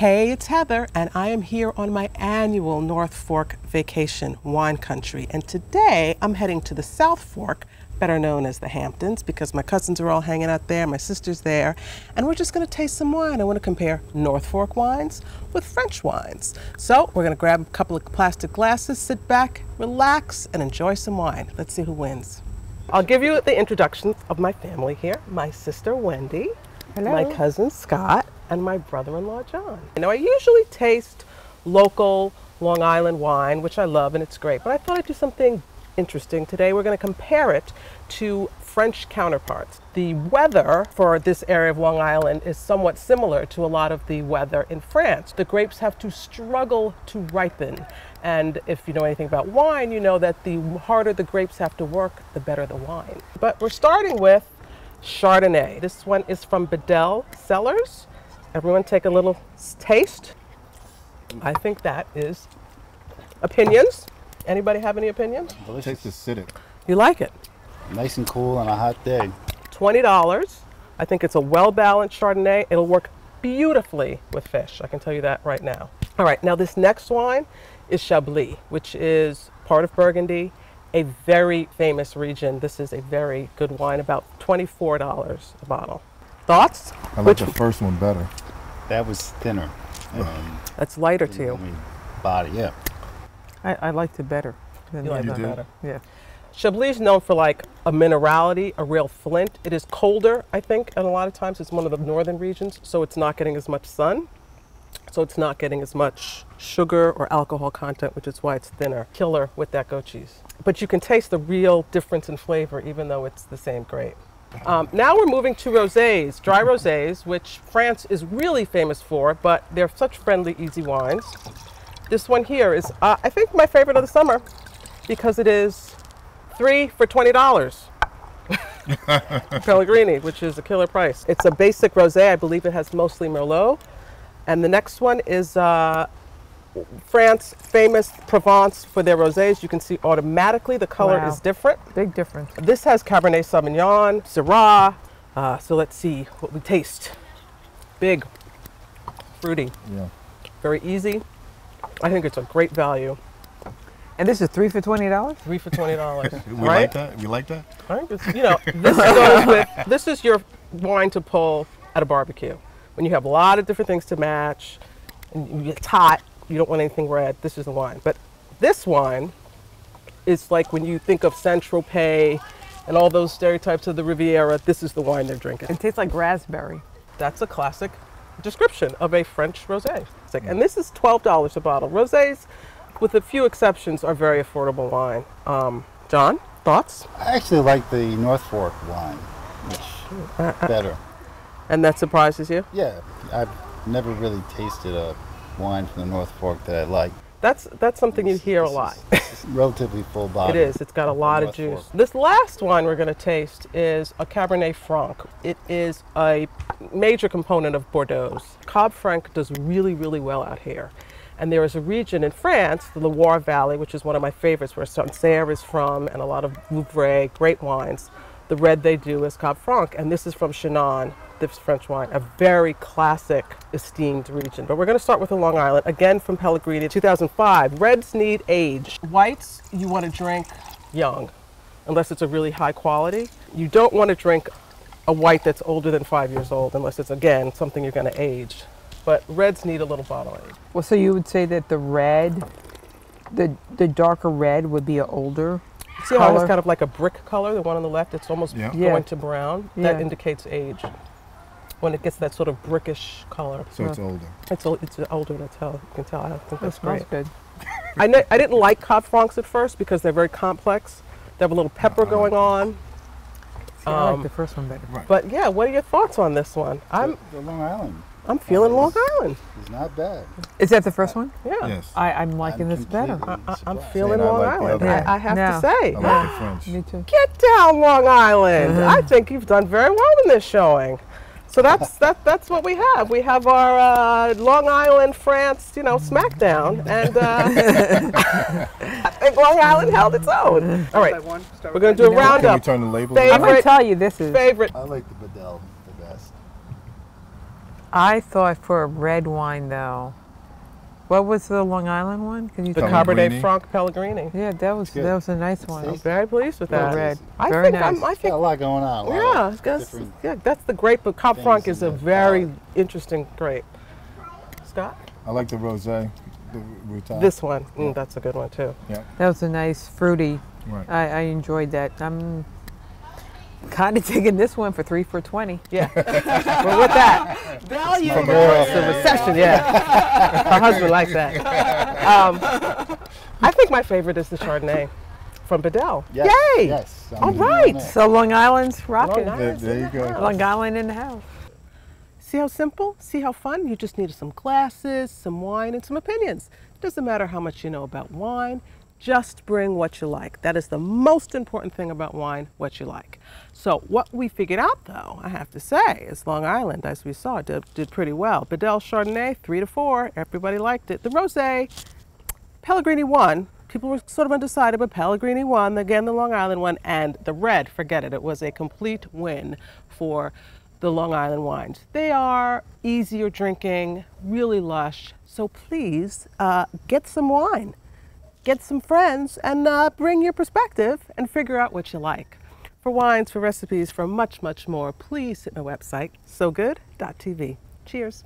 Hey, it's Heather, and I am here on my annual North Fork vacation, wine country. And today I'm heading to the South Fork, better known as the Hamptons, because my cousins are all hanging out there, my sister's there, and we're just gonna taste some wine. I wanna compare North Fork wines with French wines. So we're gonna grab a couple of plastic glasses, sit back, relax, and enjoy some wine. Let's see who wins. I'll give you the introductions of my family here. My sister, Wendy. Hello. My cousin, Scott, and my brother-in-law, John. Now, I usually taste local Long Island wine, which I love and it's great, but I thought I'd do something interesting today. We're going to compare it to French counterparts. The weather for this area of Long Island is somewhat similar to a lot of the weather in France. The grapes have to struggle to ripen, and if you know anything about wine, you know that the harder the grapes have to work, the better the wine. But we're starting with Chardonnay. This one is from Bedell Cellars. Everyone take a little taste. I think that is opinions. Anybody have any opinions? Delicious. Tastes acidic. You like it? Nice and cool on a hot day. $20. I think it's a well-balanced Chardonnay. It'll work beautifully with fish. I can tell you that right now. All right, now this next wine is Chablis, which is part of Burgundy, a very famous region. This is a very good wine, about $24 a bottle. Thoughts? I like the first one better. That was thinner. That's lighter to you. Body, yeah. I liked it better. You like that better? Yeah. Chablis is known for like a minerality, a real flint. It is colder, I think, and a lot of times it's one of the northern regions, so it's not getting as much sun. So it's not getting as much sugar or alcohol content, which is why it's thinner. Killer with that goat cheese. But you can taste the real difference in flavor, even though it's the same grape. Now we're moving to rosés, dry rosés, which France is really famous for, but they're such friendly, easy wines. This one here is, I think, my favorite of the summer because it is 3 for $20. Pellegrini, which is a killer price. It's a basic rosé. I believe it has mostly Merlot. And the next one is France, famous Provence for their rosés. You can see automatically the color is different. Big difference. This has Cabernet Sauvignon, Syrah. So let's see what we taste. Big, fruity, very easy. I think it's a great value. And this is 3 for $20? 3 for $20. We like that? We like that? I think it's, you know, this goes with, this is your wine to pull at a barbecue. When you have a lot of different things to match, and it's hot, you don't want anything red, this is the wine. But this wine is like when you think of Saint-Tropez and all those stereotypes of the Riviera, this is the wine they're drinking. It tastes like raspberry. That's a classic description of a French rosé. And this is $12 a bottle. Rosés, with a few exceptions, are very affordable wine. John, thoughts? I actually like the North Fork wine, which better. And that surprises you? Yeah, I've never really tasted a wine from the North Fork that I like. That's something you hear a lot. It's relatively full body. It is. It's got a lot of juice. This last wine we're going to taste is a Cabernet Franc. It is a major component of Bordeaux. Cab Franc does really, really well out here. And there is a region in France, the Loire Valley, which is one of my favorites, where Sancerre is from, and a lot of Vouvray, great wines. The red they do is Cab Franc, and this is from Chinon, this French wine, a very classic, esteemed region. But we're going to start with the Long Island, again from Pellegrini, 2005. Reds need age. Whites, you want to drink young, unless it's a really high quality. You don't want to drink a white that's older than 5 years old, unless it's, again, something you're going to age. But reds need a little bottle age. Well, so you would say that the red, the darker red would be an older See how it's kind of like a brick color, the one on the left, it's almost going to brown? Yeah. That indicates age. When it gets that sort of brickish color. So it's older. It's older, that's how you can tell. I think that's smells great. good. I didn't like Cab Francs at first because they're very complex. They have a little pepper going on. See, I like the first one better. Right. But yeah, what are your thoughts on this one? The Long Island. I'm feeling Long Island. It's not bad. Is that the first one? Yeah. Yes. I'm liking this better. I'm feeling Long Island. Yeah. I have to say. I like the French. Me too. Get down, Long Island. I think you've done very well in this showing. So that's what we have. We have our Long Island, France, Smackdown, and I think Long Island held its own. All right, we're going to do a roundup. Can we turn the label? I'm going to tell you this is. Favorite. I like the Bedell the best. I thought for a red wine though. What was the Long Island one? Can you The tell me? Cabernet Pellegrini. Franc Pellegrini. Yeah, that was a nice one. I'm very pleased with For that. red. I Very think nice. I Got a think lot going on. yeah, that's the grape, but Cab things Franc in is a the very palate. interesting grape. Scott? I like the rosé. The Ruta. This one, that's a good one too. Yeah. That was a nice fruity. Right. I enjoyed that. I'm kind of taking this one for 3 for $20. Yeah. We're with that. Value From versus the- the recession, yeah. My husband likes that. I think my favorite is the Chardonnay from Bedell. Yes, Yay! yes. I'm All with you on right. that. So Long Island's rocking. Long Island's There in you the go. house. Long Island in the house. See how simple? See how fun? You just needed some glasses, some wine, and some opinions. It doesn't matter how much you know about wine, just bring what you like. That is the most important thing about wine, what you like. So what we figured out though, I have to say, is Long Island, as we saw, did pretty well. Bedell Chardonnay, 3 to 4, everybody liked it. The Rosé, Pellegrini won. People were sort of undecided, but Pellegrini won, again the Long Island one, and the red, forget it, it was a complete win for the Long Island wines. They are easier drinking, really lush, so please get some wine, get some friends, and bring your perspective and figure out what you like. For wines, for recipes, for much, much more, please hit my website, sogood.tv. Cheers.